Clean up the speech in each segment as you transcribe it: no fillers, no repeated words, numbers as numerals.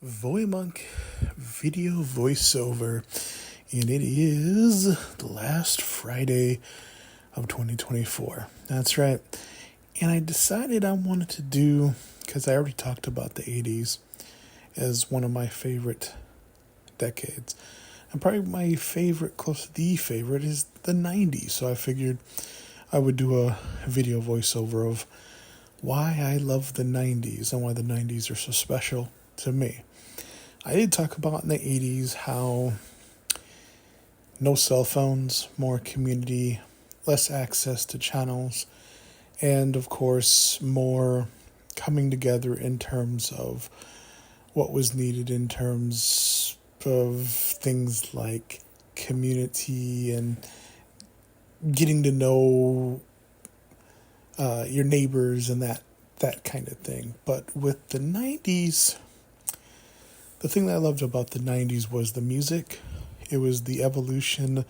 Voymonk Video Voiceover, and it is the last Friday of 2024. That's right. And I decided I wanted to do, because I already talked about the 80s as one of my favorite decades. And probably my favorite, close to the favorite, is the 90s. So I figured I would do a video voiceover of why I love the 90s and why the 90s are so special to me. I did talk about in the 80s how no cell phones, more community, less access to channels, and of course more coming together in terms of what was needed in terms of things like community and getting to know your neighbors and that kind of thing. But with the 90s, the thing that I loved about the 90s was the music. It was the evolution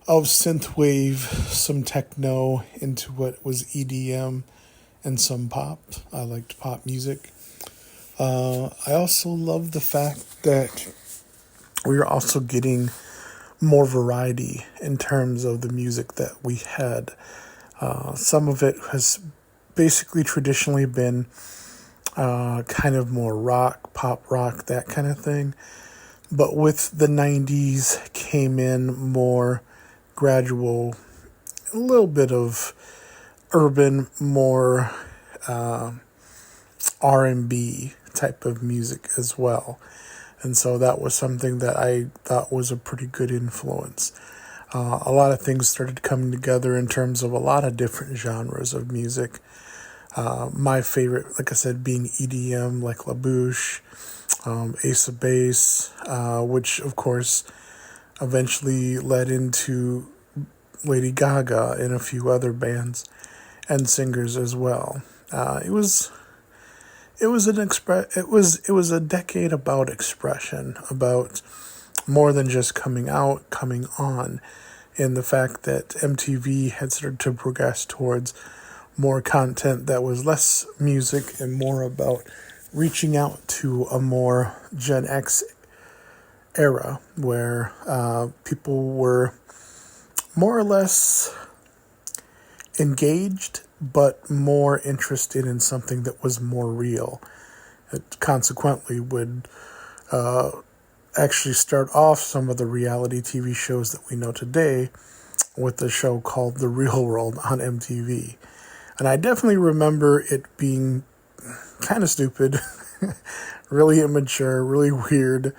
of synthwave, some techno into what was EDM, and some pop. I liked pop music. I also loved the fact that we were also getting more variety in terms of the music that we had. Some of it has basically traditionally been kind of more rock, pop rock, that kind of thing. But with the 90s came in more gradual, a little bit of urban, more R&B type of music as well. And so that was something that I thought was a pretty good influence. A lot of things started coming together in terms of a lot of different genres of music. My favorite, like I said, being EDM, like La Bouche, Ace of Base, which of course eventually led into Lady Gaga and a few other bands and singers as well. It was a decade about expression, about more than just coming out, coming on, and the fact that MTV had started to progress towards more content that was less music and more about reaching out to a more Gen X era where people were more or less engaged but more interested in something that was more real. It consequently would actually start off some of the reality TV shows that we know today with a show called The Real World on MTV. And I definitely remember it being kind of stupid, really immature, really weird,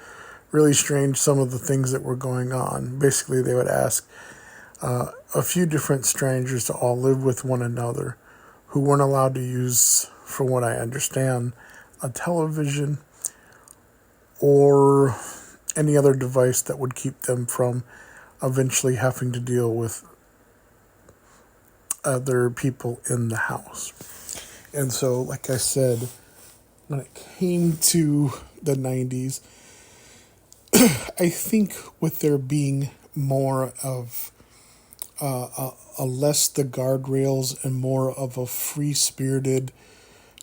really strange, some of the things that were going on. Basically, they would ask a few different strangers to all live with one another who weren't allowed to use, from what I understand, a television or any other device that would keep them from eventually having to deal with other people in the house. And so, like I said, when it came to the 90s, I think with there being more of a less the guardrails and more of a free-spirited,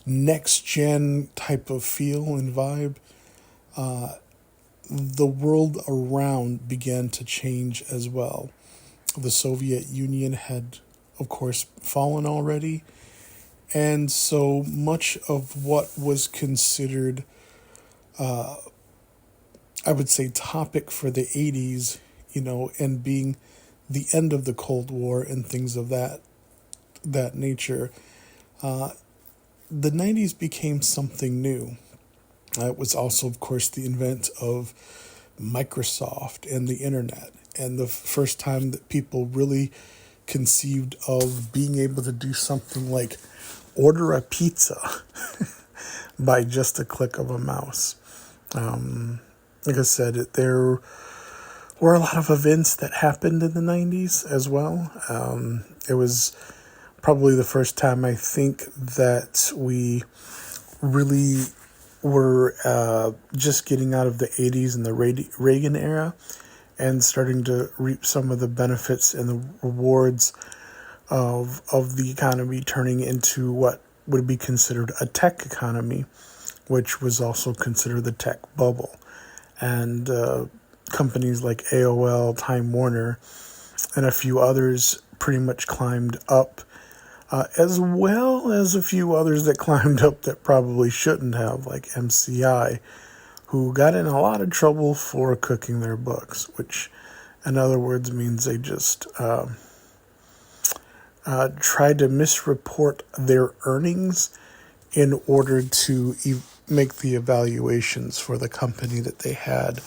next-gen type of feel and vibe, the world around began to change as well. The Soviet Union had, of course, fallen already, and so much of what was considered, I would say, topic for the 80s, and being the end of the Cold War and things of that nature, the 90s became something new. It was also, of course, the invent of Microsoft and the internet, and the first time that people really conceived of being able to do something like order a pizza by just a click of a mouse. Like I said, there were a lot of events that happened in the 90s as well. It was probably the first time I think that we really were just getting out of the 80s and the Reagan era and starting to reap some of the benefits and the rewards of the economy turning into what would be considered a tech economy, which was also considered the tech bubble. And companies like AOL, Time Warner, and a few others pretty much climbed up, as well as a few others that climbed up that probably shouldn't have, like MCI, who got in a lot of trouble for cooking their books, which in other words means they just tried to misreport their earnings in order to make the evaluations for the company that they had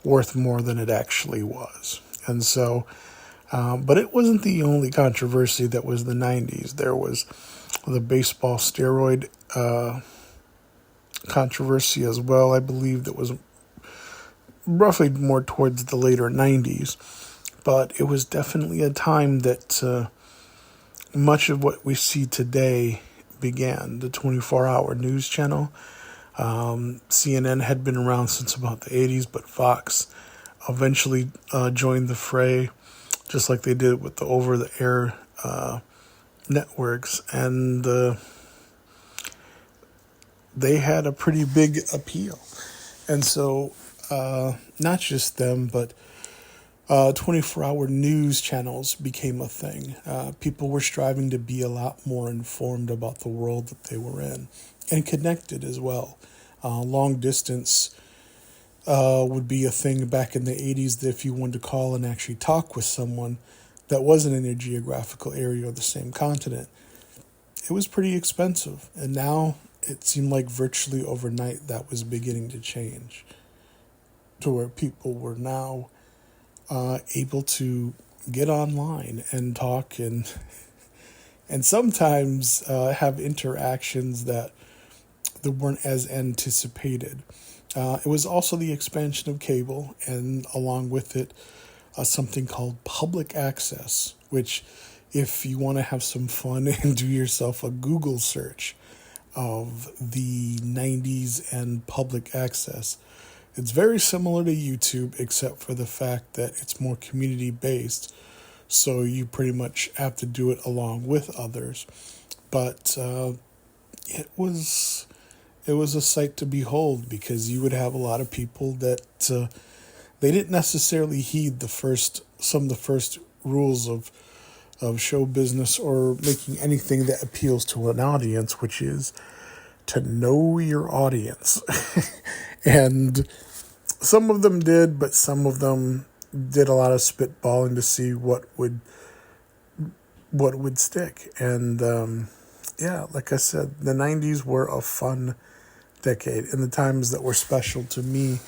worth more than it actually was. And so, but it wasn't the only controversy that was the 90s. There was the baseball steroid controversy as well. I believe that was roughly more towards the later 90s. But it was definitely a time that much of what we see today began. The 24-hour news channel. CNN had been around since about the 80s, but Fox eventually joined the fray, just like they did with the over-the-air networks. And they had a pretty big appeal. And so not just them, but 24-hour news channels became a thing. People were striving to be a lot more informed about the world that they were in and connected as well. Long distance would be a thing back in the 80s that if you wanted to call and actually talk with someone that wasn't in your geographical area or the same continent, it was pretty expensive. And now it seemed like virtually overnight that was beginning to change to where people were now able to get online and talk and sometimes have interactions that weren't as anticipated. It was also the expansion of cable, and along with it, something called public access, which if you want to have some fun and do yourself a Google search of the 90s and public access, it's very similar to YouTube, except for the fact that it's more community-based, so you pretty much have to do it along with others. But it was a sight to behold, because you would have a lot of people that they didn't necessarily heed some of the first rules of show business or making anything that appeals to an audience, which is to know your audience. And some of them did, but some of them did a lot of spitballing to see what would stick. And like I said, the 90s were a fun decade, and the times that were special to me.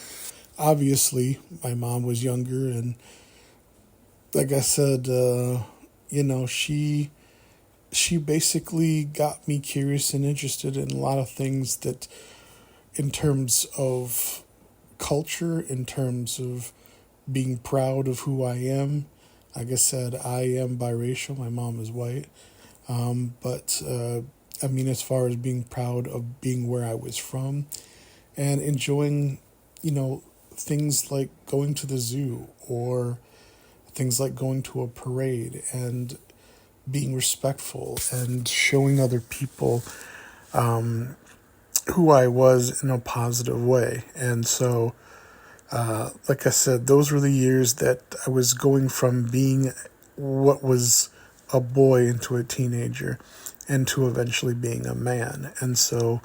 Obviously, my mom was younger, and like I said, she basically got me curious and interested in a lot of things that, in terms of culture, in terms of being proud of who I am. Like I said, I am biracial. My mom is white. But as far as being proud of being where I was from and enjoying, things like going to the zoo or things like going to a parade and being respectful and showing other people who I was in a positive way. And so, like I said, those were the years that I was going from being what was a boy into a teenager and to eventually being a man. And so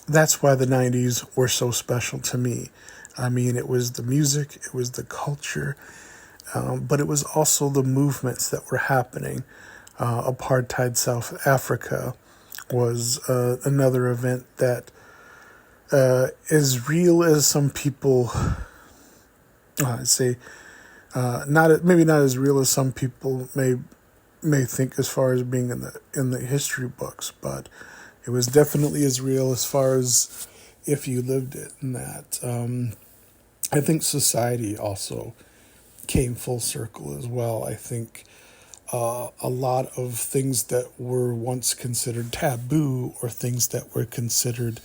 that's why the 90s were so special to me. It was the music, it was the culture, but it was also the movements that were happening. Apartheid South Africa was another event that as real as some people say, maybe not as real as some people may think as far as being in the history books, but it was definitely as real as far as if you lived it. And that I think society also came full circle as well. I think a lot of things that were once considered taboo or things that were considered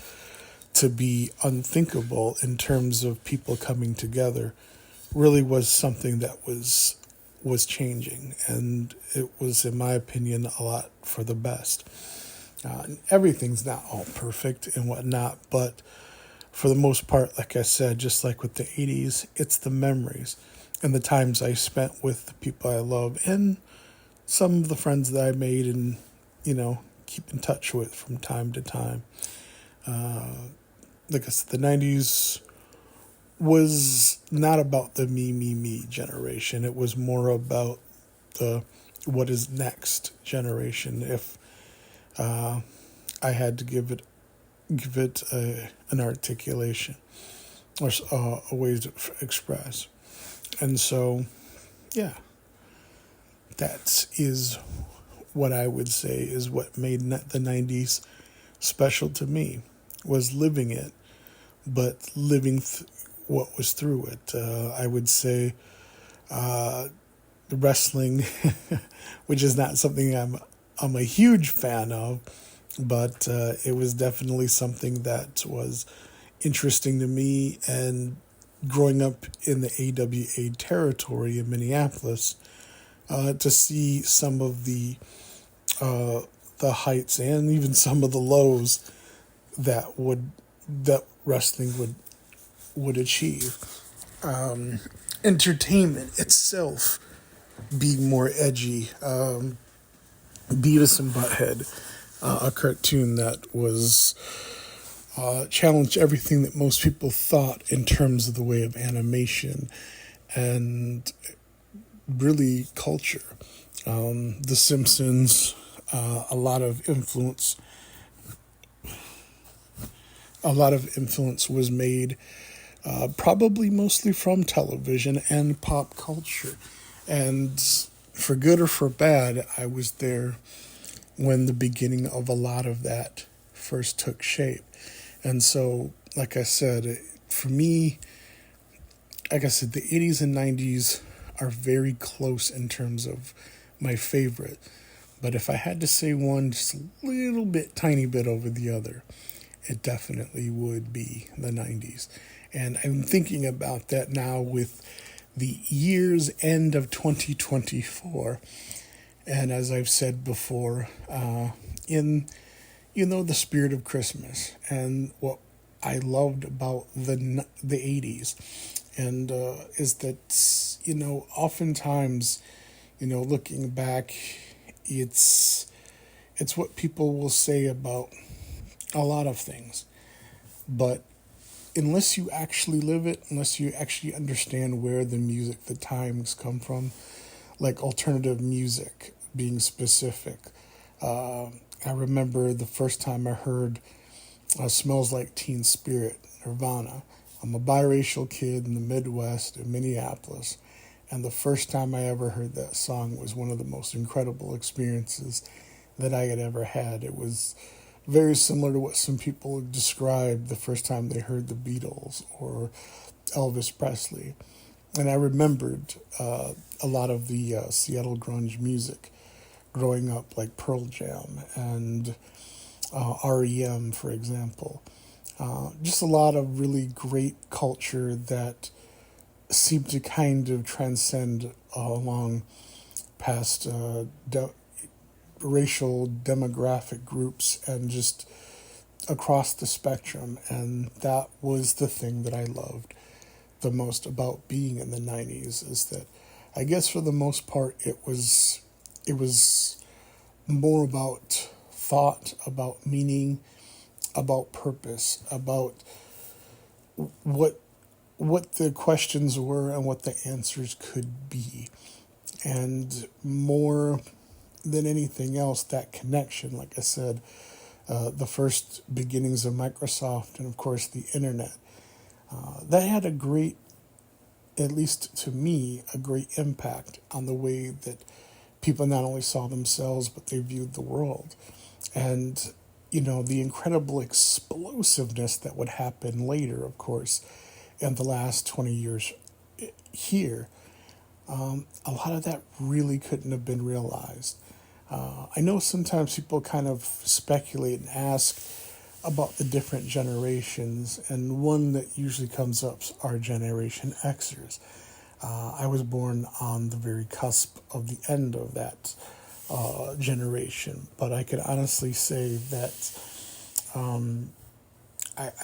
to be unthinkable in terms of people coming together really was something that was changing, and it was, in my opinion, a lot for the best. Everything's not all perfect and whatnot, but for the most part, like I said, just like with the 80s, it's the memories and the times I spent with the people I love and some of the friends that I made and, keep in touch with from time to time. Like I said, the 90s was not about the me generation. It was more about the what is next generation. If I had to give it an articulation or a way to express. And so, yeah, that is what I would say is what made the 90s special to me, was living it, but living what was through it. I would say the wrestling, which is not something I'm a huge fan of, but it was definitely something that was interesting to me. And growing up in the AWA territory in Minneapolis, to see some of the heights and even some of the lows that wrestling would achieve. Entertainment itself being more edgy. Beavis and Butthead, a cartoon that was challenged everything that most people thought in terms of the way of animation and really culture. The Simpsons, a lot of influence was made, probably mostly from television and pop culture. And for good or for bad, I was there when the beginning of a lot of that first took shape. And so, like I said, for me, like I said, the 80s and 90s are very close in terms of my favorite. But if I had to say one just a little bit, tiny bit over the other, it definitely would be the 90s. And I'm thinking about that now with the year's end of 2024. And as I've said before, in the spirit of Christmas and what I loved about the 80s, and is that oftentimes looking back, it's what people will say about a lot of things, but unless you actually live it, unless you actually understand where the music, the times come from, like alternative music being specific. I remember the first time I heard Smells Like Teen Spirit, Nirvana. I'm a biracial kid in the Midwest in Minneapolis, and the first time I ever heard that song was one of the most incredible experiences that I had ever had. It was very similar to what some people described the first time they heard the Beatles or Elvis Presley. And I remembered a lot of the Seattle grunge music growing up, like Pearl Jam and REM, for example. Just a lot of really great culture that seemed to kind of transcend along past racial demographic groups and just across the spectrum. And that was the thing that I loved the most about being in the 90s, is that I guess for the most part it was more about thought, about meaning, about purpose, about what the questions were and what the answers could be. And more than anything else, that connection, like I said, the first beginnings of Microsoft and, of course, the internet, that had a great, at least to me, a great impact on the way that people not only saw themselves, but they viewed the world. And, the incredible explosiveness that would happen later, of course, in the last 20 years here, a lot of that really couldn't have been realized. I know sometimes people kind of speculate and ask about the different generations, and one that usually comes up are Generation Xers. I was born on the very cusp of the end of that generation. But I could honestly say that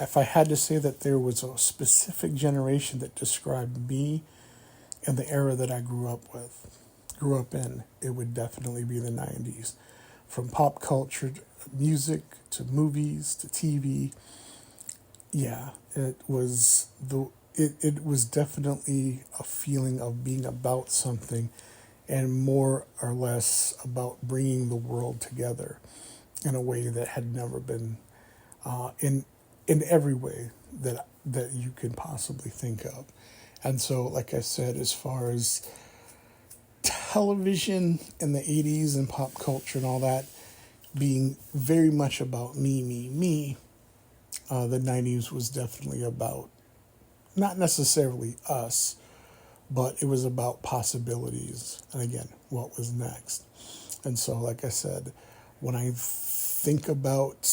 if I had to say that there was a specific generation that described me and the era that I grew up in, it would definitely be the 90s. From pop culture to music to movies to TV. Yeah, it was definitely a feeling of being about something and more or less about bringing the world together in a way that had never been in every way that you could possibly think of. And so, like I said, as far as television in the 80s and pop culture and all that being very much about me, the 90s was definitely about not necessarily us, but it was about possibilities. And again, what was next. And so, like I said, when I think about,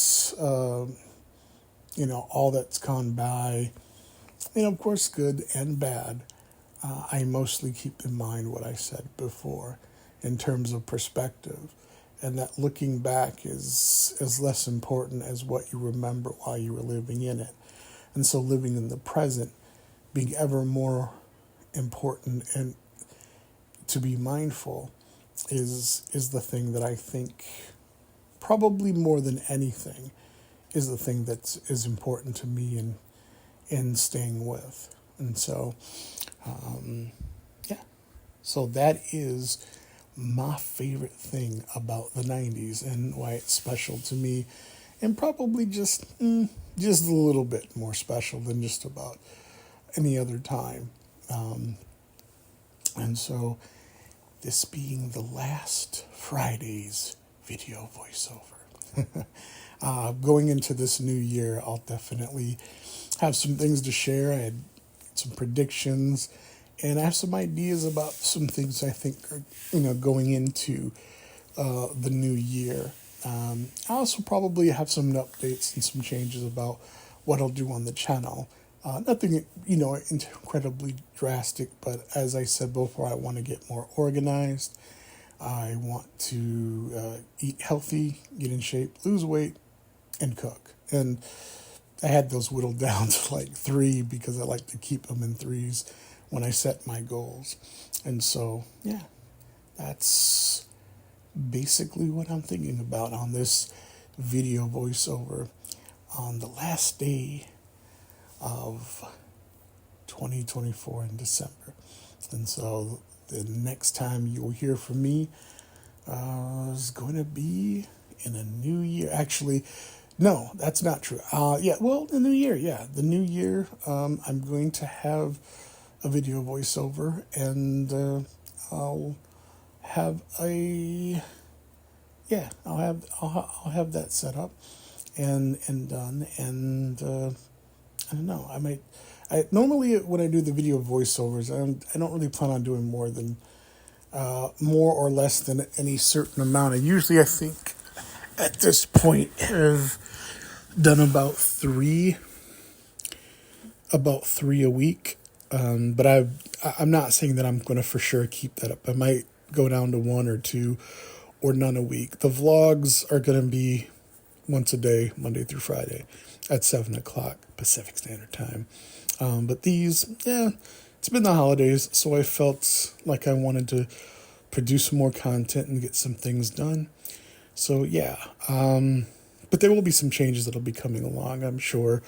all that's gone by, of course, good and bad, I mostly keep in mind what I said before in terms of perspective. And that looking back is less important as what you remember while you were living in it. And so living in the present being ever more important and to be mindful is the thing that I think probably more than anything is the thing that is important to me in staying with. And so, yeah. So that is my favorite thing about the 90s and why it's special to me, and probably just a little bit more special than just about any other time. And so this being the last Friday's video voiceover, going into this new year, I'll definitely have some things to share. I had some predictions, and I have some ideas about some things I think are, going into the new year. I also probably have some updates and some changes about what I'll do on the channel. Nothing, incredibly drastic, but as I said before, I want to get more organized. I want to eat healthy, get in shape, lose weight, and cook. And I had those whittled down to like 3 because I like to keep them in 3s when I set my goals. And so, yeah, that's basically what I'm thinking about on this video voiceover on the last day of 2024 in December. And so the next time you'll hear from me is going to be in a new year. Actually, no, that's not true. The new year. Yeah, the new year. I'm going to have a video voiceover, and I'll have I'll have that set up and done, and I don't know. I normally when I do the video voiceovers, I don't really plan on doing more or less than any certain amount. I think at this point have done about three a week. But I'm not saying that I'm going to for sure keep that up. I might go down to 1 or 2 or none a week. The vlogs are going to be once a day, Monday through Friday at 7 o'clock Pacific Standard Time. But these, it's been the holidays, so I felt like I wanted to produce more content and get some things done. So, but there will be some changes that'll be coming along, I'm sure.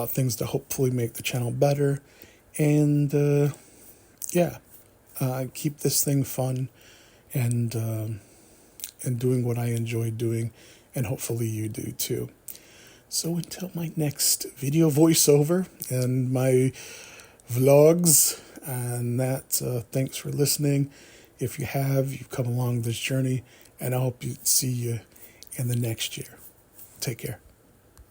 Things to hopefully make the channel better. And, keep this thing fun and doing what I enjoy doing, and hopefully you do too. So until my next video voiceover and my vlogs and that, thanks for listening. If you have, you've come along this journey, and I hope to see you in the next year. Take care.